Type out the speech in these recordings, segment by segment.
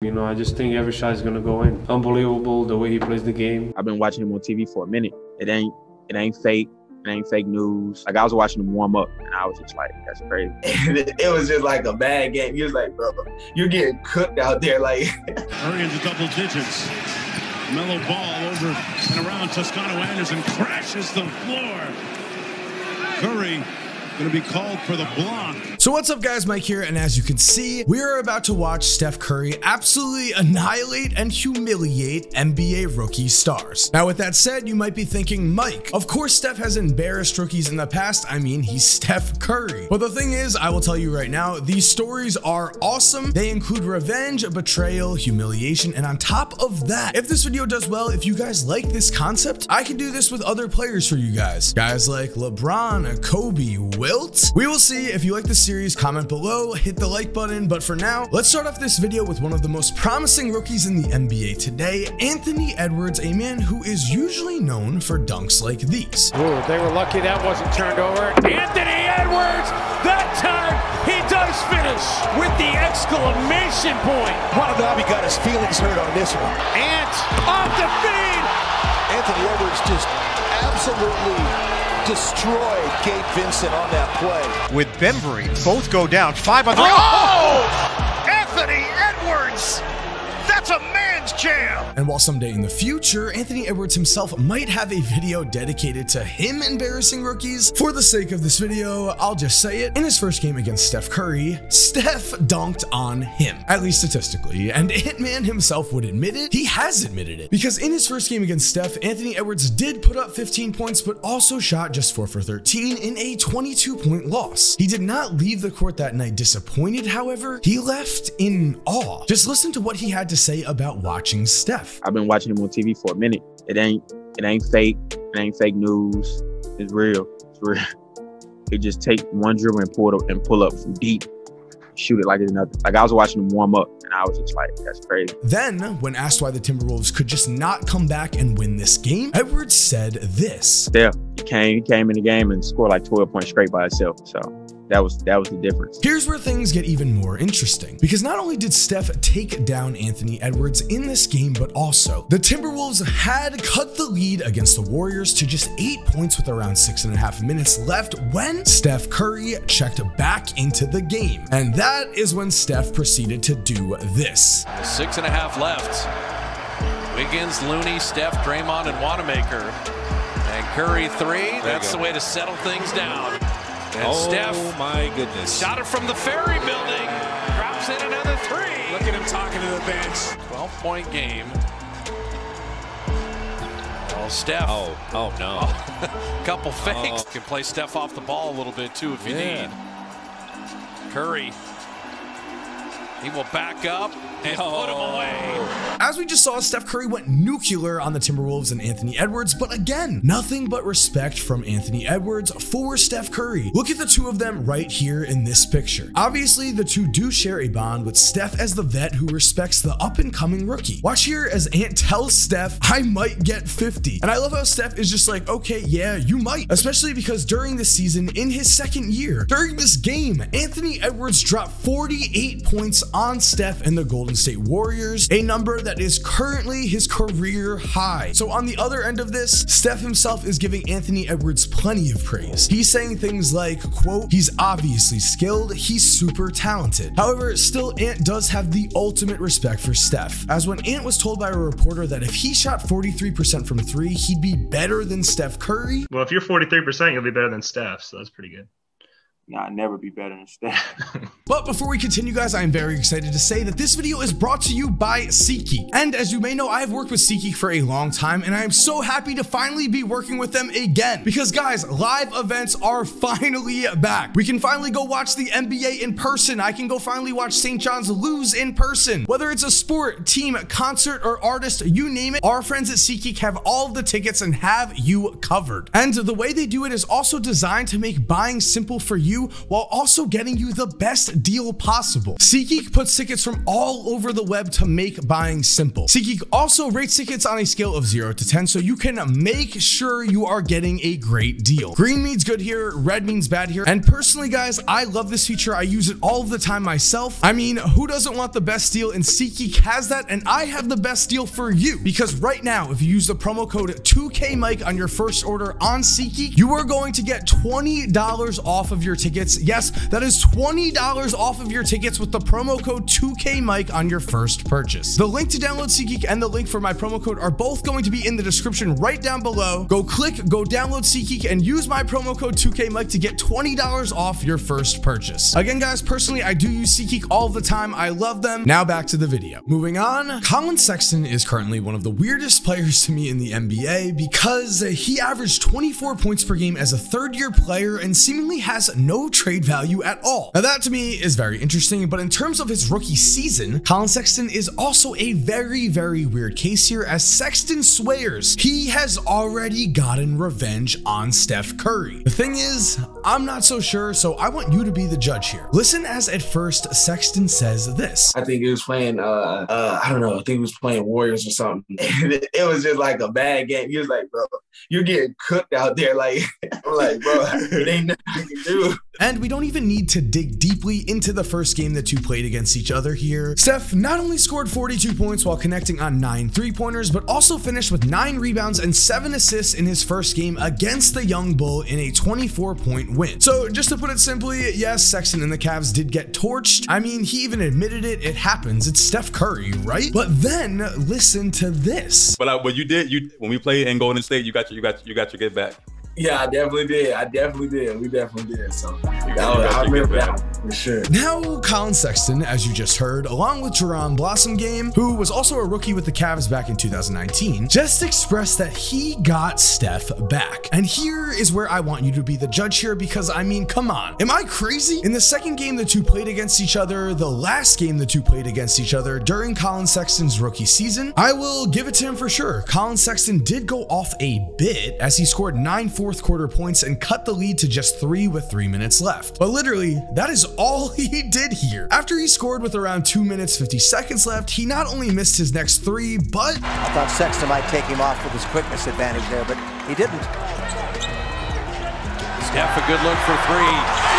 You know, I just think every shot is gonna go in. Unbelievable the way he plays the game. I've been watching him on TV for a minute. It ain't fake. It ain't fake news. Like, I was watching him warm up, and I was just like, that's crazy. It was just like a bad game. He was like, bro, you're getting cooked out there. Like, Curry into double digits. LaMelo Ball over and around Toscano Anderson, crashes the floor. Curry going to be called for the block. So what's up, guys? Mike here, and as you can see, we are about to watch Steph Curry absolutely annihilate and humiliate NBA rookie stars. Now, with that said, you might be thinking, Mike, of course Steph has embarrassed rookies in the past. I mean, he's Steph Curry. But the thing is, I will tell you right now, these stories are awesome. They include revenge, betrayal, humiliation, and on top of that, if this video does well, if you guys like this concept, I can do this with other players for you guys. Guys like LeBron, Kobe, Wilt. We will see. If you like this series, comment below, hit the like button. But for now, let's start off this video with one of the most promising rookies in the NBA today, Anthony Edwards, a man who is usually known for dunks like these. Ooh, they were lucky that wasn't turned over. Anthony Edwards, that time he does finish with the exclamation point. Watanabe got his feelings hurt on this one. Ant off the feed. Anthony Edwards just absolutely destroyed Gabe Vincent on that play. With Bembry, both go down. 5 on 3. Oh! Anthony Edwards! That's a man's jam! And while someday in the future, Anthony Edwards himself might have a video dedicated to him embarrassing rookies, for the sake of this video, I'll just say it. In his first game against Steph Curry, Steph dunked on him, at least statistically, and Ant-Man himself would admit it. He has admitted it, because in his first game against Steph, Anthony Edwards did put up 15 points, but also shot just 4 for 13 in a 22-point loss. He did not leave the court that night disappointed, however. He left in awe. Just listen to what he had to say about watching Steph. I've been watching him on TV for a minute. It ain't fake. It ain't fake news. It's real. It's real. He just take one dribble and pull up from deep, shoot it like it's nothing. Like, I was watching him warm up, and I was just like, that's crazy. Then, when asked why the Timberwolves could just not come back and win this game, Edwards said this. Steph, he came in the game and scored like 12 points straight by himself. So that was the difference. Here's where things get even more interesting, because not only did Steph take down Anthony Edwards in this game, but also the Timberwolves had cut the lead against the Warriors to just 8 points with around 6.5 minutes left when Steph Curry checked back into the game. And that is when Steph proceeded to do this. 6.5 left. Wiggins, Looney, Steph, Draymond, and Wanamaker. And Curry 3. That's the way to settle things down. And Steph, my goodness, shot it from the Ferry building, drops in another 3. Look at him talking to the bench. 12-point game. Oh, Steph. Oh no. Couple fakes. Can play Steph off the ball a little bit too if you need. Curry. He will back up and put him away. As we just saw, Steph Curry went nuclear on the Timberwolves and Anthony Edwards, but again, nothing but respect from Anthony Edwards for Steph Curry. Look at the two of them right here in this picture. Obviously, the two do share a bond, with Steph as the vet who respects the up-and-coming rookie. Watch here as Ant tells Steph, I might get 50. And I love how Steph is just like, okay, yeah, you might. Especially because during this season, in his second year, during this game, Anthony Edwards dropped 48 points on Steph and the Golden State Warriors, a number that is currently his career high. So on the other end of this, Steph himself is giving Anthony Edwards plenty of praise. He's saying things like, quote, he's obviously skilled, he's super talented. However, still Ant does have the ultimate respect for Steph, as when Ant was told by a reporter that if he shot 43% from 3, he'd be better than Steph Curry. Well, if you're 43%, you'll be better than Steph, so that's pretty good. nah, I'd never be better than Steph. But before we continue, guys, I am very excited to say that this video is brought to you by SeatGeek. And as you may know, I've worked with SeatGeek for a long time, and I am so happy to finally be working with them again. Because guys, live events are finally back. We can finally go watch the NBA in person. I can go finally watch St. John's lose in person. Whether it's a sport, team, concert, or artist, you name it, our friends at SeatGeek have all of the tickets and have you covered. And the way they do it is also designed to make buying simple for you you while also getting you the best deal possible. SeatGeek puts tickets from all over the web to make buying simple. SeatGeek also rates tickets on a scale of 0 to 10 so you can make sure you are getting a great deal. Green means good here, red means bad here, and personally guys, I love this feature. I use it all of the time myself. I mean, who doesn't want the best deal? And SeatGeek has that, and I have the best deal for you, because right now if you use the promo code 2KMike on your first order on SeatGeek, you are going to get $20 off of your tickets. Yes, that is $20 off of your tickets with the promo code 2KMike on your first purchase. The link to download SeatGeek and the link for my promo code are both going to be in the description right down below. Go download SeatGeek and use my promo code 2KMike to get $20 off your first purchase. Again guys, personally I do use SeatGeek all the time. I love them. Now back to the video. Moving on, Collin Sexton is currently one of the weirdest players to me in the NBA because he averaged 24 points per game as a third-year player and seemingly has no trade value at all. Now that to me is very interesting, but in terms of his rookie season, Collin Sexton is also a very, very weird case here, as Sexton swears he has already gotten revenge on Steph Curry. The thing is, I'm not so sure, so I want you to be the judge here. Listen as at first Sexton says this. I think he was playing, I don't know, I think he was playing Warriors or something. And it was just like a bad game. He was like, bro, you're getting cooked out there. Like, I'm like, bro, it ain't nothing I can do. And we don't even need to dig deeply into the first game the two played against each other here. Steph not only scored 42 points while connecting on 9 3-pointers, but also finished with 9 rebounds and 7 assists in his first game against the Young Bull in a 24-point win. So just to put it simply, yes, Sexton and the Cavs did get torched. I mean, he even admitted it. It happens. It's Steph Curry, right? But then listen to this. But what you did, when we played in Golden State, you got your get back. Yeah, I definitely did. We definitely did. So I remember that for sure. Now, Collin Sexton, as you just heard, along with Jerron Blossomgame, who was also a rookie with the Cavs back in 2019, just expressed that he got Steph back. And here is where I want you to be the judge here, because I mean, come on. Am I crazy? In the second game the two played against each other, the last game the two played against each other during Collin Sexton's rookie season, I will give it to him for sure. Collin Sexton did go off a bit as he scored 9 fourth quarter points and cut the lead to just 3 with 3 minutes left. But literally, that is all he did here. After he scored with around 2 minutes 50 seconds left, he not only missed his next 3, but I thought Sexton might take him off with his quickness advantage there, but he didn't. Steph, a good look for 3.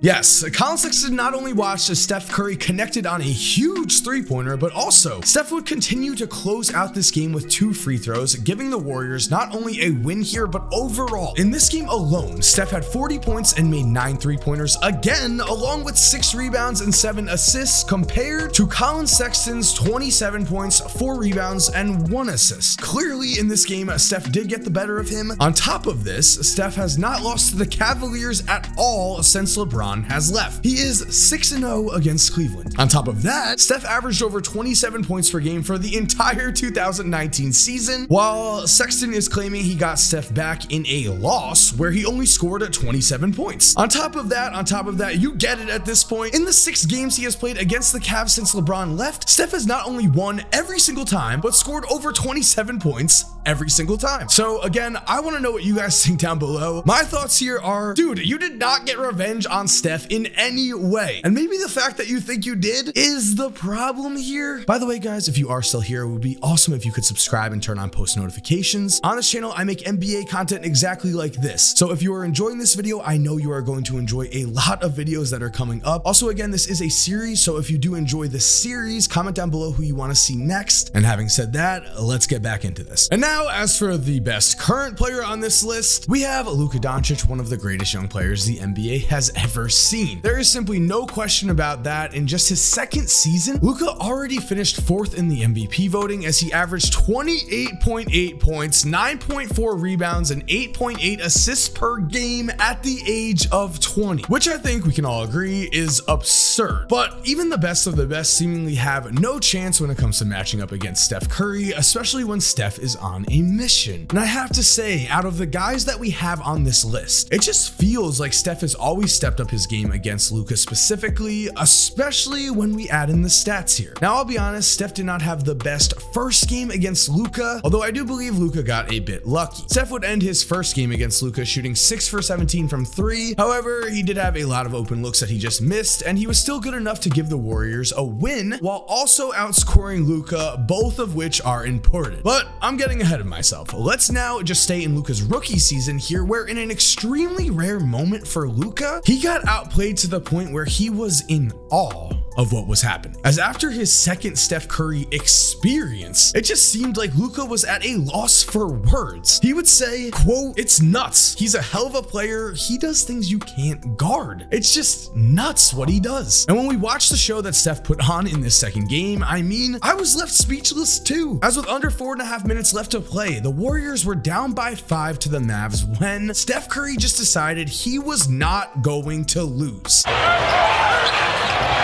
Yes, Collin Sexton not only watched as Steph Curry connected on a huge 3-pointer, but also Steph would continue to close out this game with 2 free throws, giving the Warriors not only a win here, but overall. In this game alone, Steph had 40 points and made 9 3-pointers, again, along with 6 rebounds and 7 assists, compared to Collin Sexton's 27 points, 4 rebounds, and 1 assist. Clearly, in this game, Steph did get the better of him. On top of this, Steph has not lost to the Cavaliers at all since LeBron has left. He is 6-0 against Cleveland. On top of that, Steph averaged over 27 points per game for the entire 2019 season, while Sexton is claiming he got Steph back in a loss where he only scored at 27 points. On top of that, you get it at this point. In the 6 games he has played against the Cavs since LeBron left, Steph has not only won every single time, but scored over 27 points every single time. So again, I want to know what you guys think down below. My thoughts here are, dude, you did not get revenge on Steph in any way. And maybe the fact that you think you did is the problem here. By the way, guys, if you are still here, it would be awesome if you could subscribe and turn on post notifications. On this channel, I make NBA content exactly like this. So if you are enjoying this video, I know you are going to enjoy a lot of videos that are coming up. Also, again, this is a series, so if you do enjoy this series, comment down below who you want to see next. And having said that, let's get back into this. And now, as for the best current player on this list, we have Luka Doncic, one of the greatest young players the NBA has ever seen. There is simply no question about that. In just his second season, Luka already finished 4th in the MVP voting as he averaged 28.8 points, 9.4 rebounds, and 8.8 assists per game at the age of 20, which I think we can all agree is absurd. But even the best of the best seemingly have no chance when it comes to matching up against Steph Curry, especially when Steph is on on a mission. And I have to say, out of the guys that we have on this list, it just feels like Steph has always stepped up his game against Luka specifically, especially when we add in the stats here. Now, I'll be honest, Steph did not have the best first game against Luka, although I do believe Luka got a bit lucky. Steph would end his first game against Luka shooting 6 for 17 from 3. However, he did have a lot of open looks that he just missed, and he was still good enough to give the Warriors a win while also outscoring Luka, both of which are important. But I'm getting ahead of myself. Let's now just stay in Luka's rookie season here, where in an extremely rare moment for Luka, he got outplayed to the point where he was in awe of what was happening. As after his second Steph Curry experience, it just seemed like Luka was at a loss for words. He would say, quote, "It's nuts. He's a hell of a player. He does things you can't guard. It's just nuts what he does." And when we watched the show that Steph put on in this second game, I mean, I was left speechless too. As with under 4.5 minutes left to play, the Warriors were down by 5 to the Mavs when Steph Curry just decided he was not going to lose.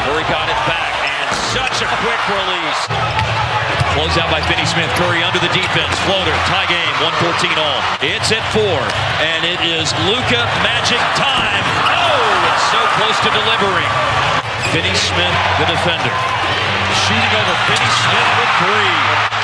Curry got it back, and such a quick release. Close out by Finney-Smith. Curry under the defense. Floater. Tie game. 114 all. It's at 4, and it is Luka magic time. Oh, it's so close to delivering. Finney-Smith, the defender. Shooting over Finney-Smith with 3.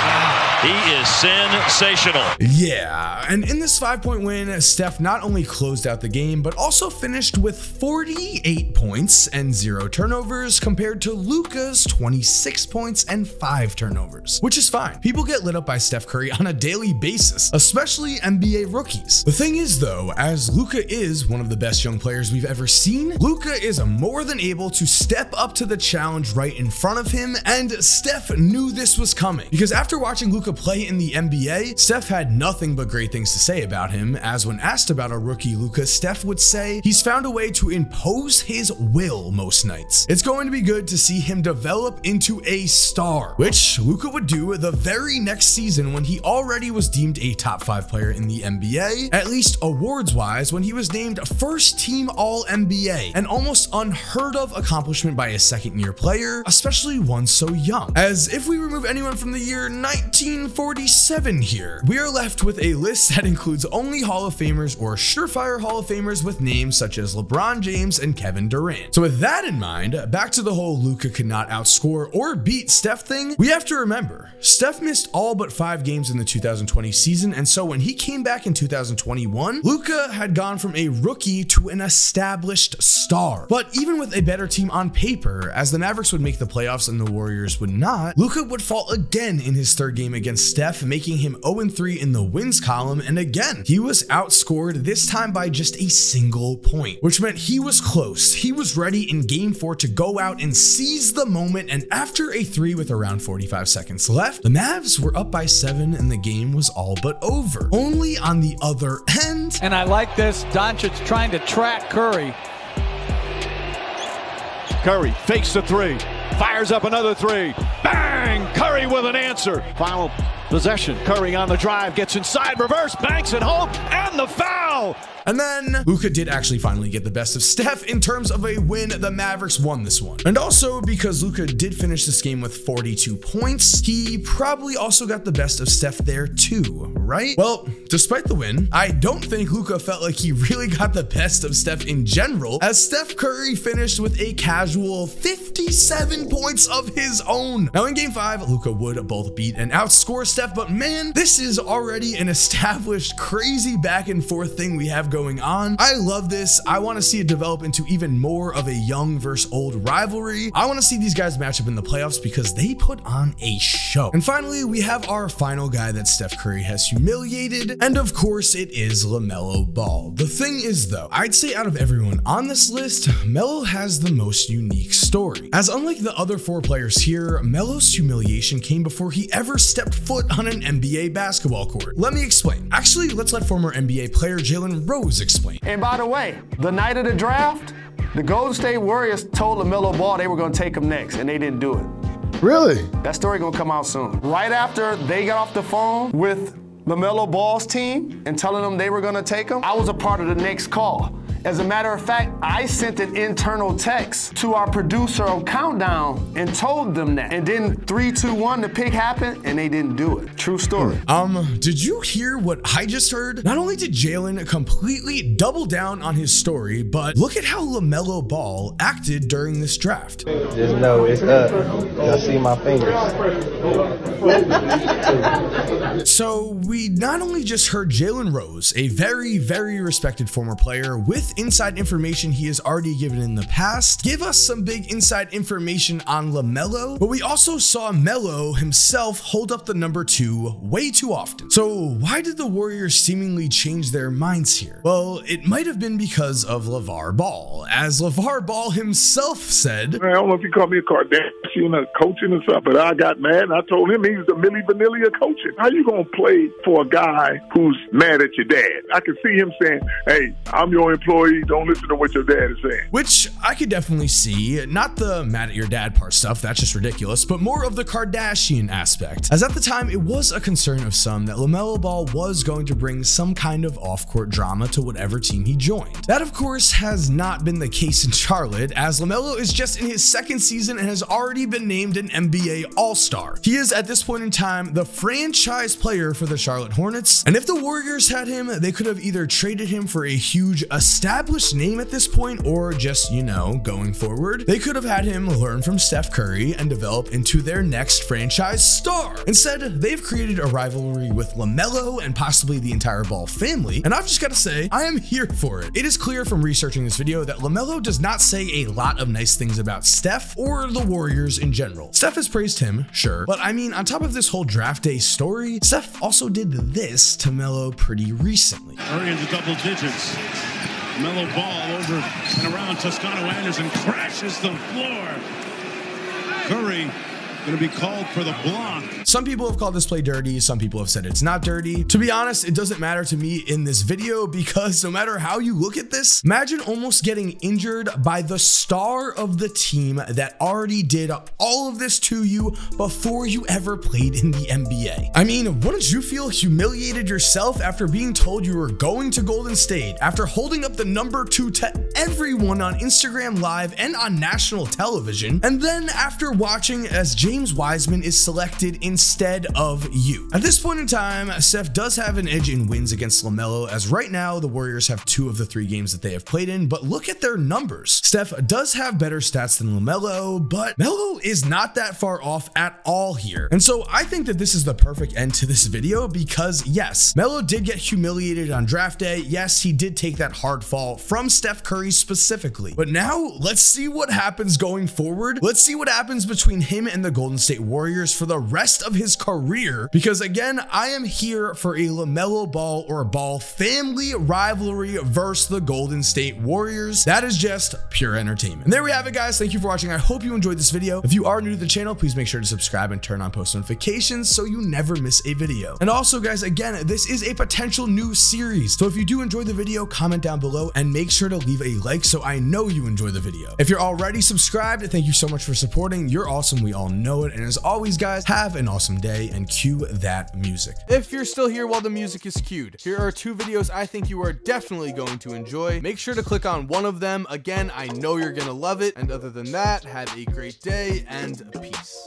He is sensational. Yeah, and in this 5-point win, Steph not only closed out the game, but also finished with 48 points and 0 turnovers compared to Luka's 26 points and 5 turnovers, which is fine. People get lit up by Steph Curry on a daily basis, especially NBA rookies. The thing is though, as Luka is one of the best young players we've ever seen, Luka is more than able to step up to the challenge right in front of him, and Steph knew this was coming, because after watching Luka play in the NBA, Steph had nothing but great things to say about him, as when asked about a rookie Luka, Steph would say he's found a way to impose his will most nights. It's going to be good to see him develop into a star, which Luka would do the very next season when he already was deemed a top 5 player in the NBA, at least awards wise, when he was named first team All-NBA, an almost unheard of accomplishment by a second-year player, especially one so young. As if we remove anyone from the year 1947 here, we are left with a list that includes only Hall of Famers or surefire Hall of Famers with names such as LeBron James and Kevin Durant. So with that in mind, back to the whole Luka could not outscore or beat Steph thing, we have to remember, Steph missed all but 5 games in the 2020 season, and so when he came back in 2021, Luka had gone from a rookie to an established star. But even with a better team on paper, as the Mavericks would make the playoffs and the Warriors would not, Luka would fall again in his third game against Steph, making him 0-3 in the wins column, and again, he was outscored, this time by just a single point, which meant he was close. He was ready in game 4 to go out and seize the moment, and after a 3 with around 45 seconds left, the Mavs were up by 7 and the game was all but over. Only on the other end, and I like this, Doncic trying to track Curry. Curry fakes the 3, fires up another 3, bang! Curry with an answer. Final possession, Curry on the drive, gets inside, reverse, banks it home, and the foul! And then Luka did actually finally get the best of Steph in terms of a win. The Mavericks won this one. And also because Luka did finish this game with 42 points, he probably also got the best of Steph there too, right? Well, despite the win, I don't think Luka felt like he really got the best of Steph in general, as Steph Curry finished with a casual 57 points of his own. Now in game 5, Luka would both beat and outscore Steph, but man, this is already an established crazy back and forth thing we have going on. I love this. I want to see it develop into even more of a young versus old rivalry. I want to see these guys match up in the playoffs because they put on a show. And finally, we have our final guy that Steph Curry has humiliated, and of course it is LaMelo Ball. The thing is though, I'd say out of everyone on this list, Melo has the most unique story, as unlike the other 4 players here, Melo's humiliation came before he ever stepped foot on an NBA basketball court. Let me explain. Actually, let's let former NBA player Jalen Rose explain. And by the way, the night of the draft, the Golden State Warriors told LaMelo Ball they were going to take him next, and they didn't do it. Really? That story going to come out soon. Right after they got off the phone with LaMelo Ball's team and telling them they were going to take him, I was a part of the next call. As a matter of fact, I sent an internal text to our producer on Countdown and told them that. And then 3, 2, 1, the pick happened, and they didn't do it. True story. Did you hear what I just heard? Not only did Jalen completely double down on his story, but look at how LaMelo Ball acted during this draft. Just know it's up. You'll see my fingers. So we not only just heard Jalen Rose, a very, very respected former player with inside information he has already given in the past, give us some big inside information on LaMelo, but we also saw Melo himself hold up the number 2 way too often. So why did the Warriors seemingly change their minds here? Well, it might have been because of LeVar Ball, as LeVar Ball himself said, I don't know if he called me a Kardashian or coaching or something, but I got mad and I told him he was the Milli Vanilli of coaching. How you gonna play for a guy who's mad at your dad? I can see him saying, hey, I'm your employee, don't listen to what your dad is saying. Which I could definitely see, not the mad at your dad part stuff, that's just ridiculous, but more of the Kardashian aspect. As at the time, it was a concern of some that LaMelo Ball was going to bring some kind of off-court drama to whatever team he joined. That of course has not been the case in Charlotte, as LaMelo is just in his 2nd season and has already been named an NBA All-Star. He is at this point in time the franchise player for the Charlotte Hornets, and if the Warriors had him, they could have either traded him for a huge established name at this point, or just, you know, going forward, they could have had him learn from Steph Curry and develop into their next franchise star. Instead, they've created a rivalry with LaMelo and possibly the entire Ball family, and I've just got to say, I am here for it. It is clear from researching this video that LaMelo does not say a lot of nice things about Steph or the Warriors in general. Steph has praised him, sure, but I mean, on top of this whole draft day story, Steph also did this to Melo pretty recently. Curry into double digits. LaMelo Ball over and around Toscano Anderson, crashes the floor. Curry going to be called for the block. Some people have called this play dirty, some people have said it's not dirty. To be honest, it doesn't matter to me in this video, because no matter how you look at this, imagine almost getting injured by the star of the team that already did all of this to you before you ever played in the NBA. I mean, wouldn't you feel humiliated yourself after being told you were going to Golden State, after holding up the number 2 to everyone on Instagram Live and on national television, and then after watching as James Wiseman is selected instead of you? At this point in time, Steph does have an edge in wins against LaMelo, as right now the Warriors have 2 of the 3 games that they have played in, but look at their numbers. Steph does have better stats than LaMelo, but Melo is not that far off at all here. And so I think that this is the perfect end to this video, because yes, Melo did get humiliated on draft day. Yes, he did take that hard fall from Steph Curry specifically, but now let's see what happens going forward. Let's see what happens between him and the Golden State Warriors for the rest of his career, because again, I am here for a LaMelo Ball or Ball family rivalry versus the Golden State Warriors. That is just pure entertainment. And there we have it, guys. Thank you for watching. I hope you enjoyed this video. If you are new to the channel, please make sure to subscribe and turn on post notifications so you never miss a video. And also, guys, again, this is a potential new series, so if you do enjoy the video, comment down below and make sure to leave a like so I know you enjoy the video. If you're already subscribed, thank you so much for supporting. You're awesome. We all know it. And as always, guys, have an awesome day and cue that music. If you're still here while the music is cued, here are 2 videos I think you are definitely going to enjoy. Make sure to click on one of them. Again, I know you're gonna love it. And other than that, have a great day and peace.